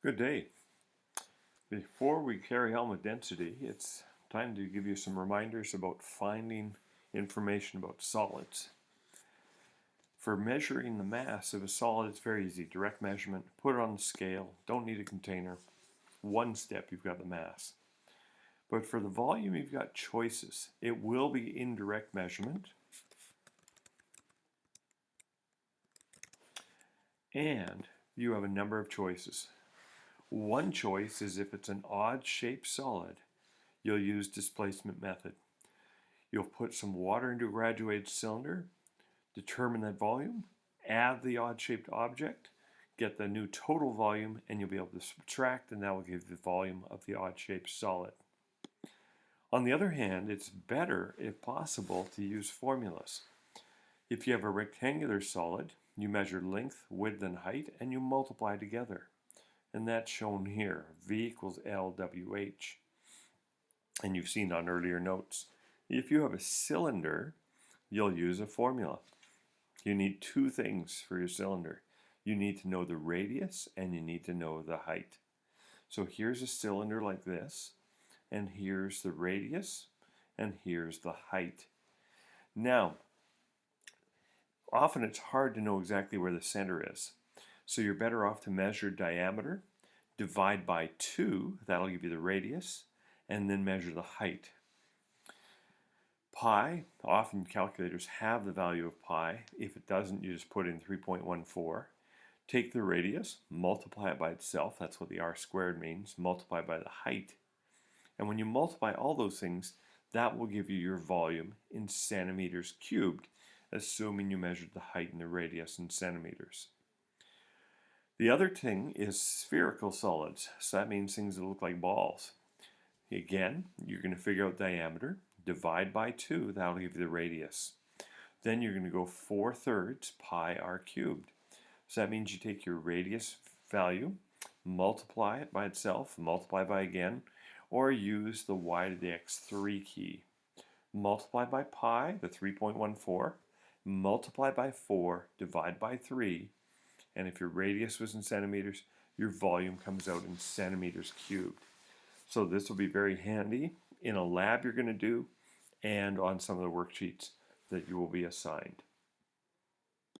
Good day. Before we carry on with density, it's time to give you some reminders about finding information about solids. For measuring the mass of a solid, it's very easy. Direct measurement, put it on the scale, don't need a container. One step, you've got the mass. But for the volume, you've got choices. It will be indirect measurement, and you have a number of choices. One choice is if it's an odd-shaped solid, you'll use displacement method. You'll put some water into a graduated cylinder, determine that volume, add the odd-shaped object, get the new total volume, and you'll be able to subtract, and that will give you the volume of the odd-shaped solid. On the other hand, it's better, if possible, to use formulas. If you have a rectangular solid, you measure length, width, and height, and you multiply together. And that's shown here, V equals LWH. And you've seen on earlier notes. If you have a cylinder, you'll use a formula. You need two things for your cylinder. You need to know the radius and you need to know the height. So here's a cylinder like this, and here's the radius, and here's the height. Now, often it's hard to know exactly where the center is. So you're better off to measure diameter, divide by 2, that'll give you the radius, and then measure the height. Pi, often calculators have the value of pi. If it doesn't, you just put in 3.14. Take the radius, multiply it by itself, that's what the r squared means, multiply by the height. And when you multiply all those things, that will give you your volume in centimeters cubed, assuming you measured the height and the radius in centimeters. The other thing is spherical solids, so that means things that look like balls. Again, you're going to figure out diameter, divide by 2, that'll give you the radius. Then you're going to go 4/3 pi r cubed. So that means you take your radius value, multiply it by itself, multiply by again, or use the y to the x3 key. Multiply by pi, the 3.14, multiply by 4, divide by 3, and if your radius was in centimeters, your volume comes out in centimeters cubed. So this will be very handy in a lab you're going to do and on some of the worksheets that you will be assigned.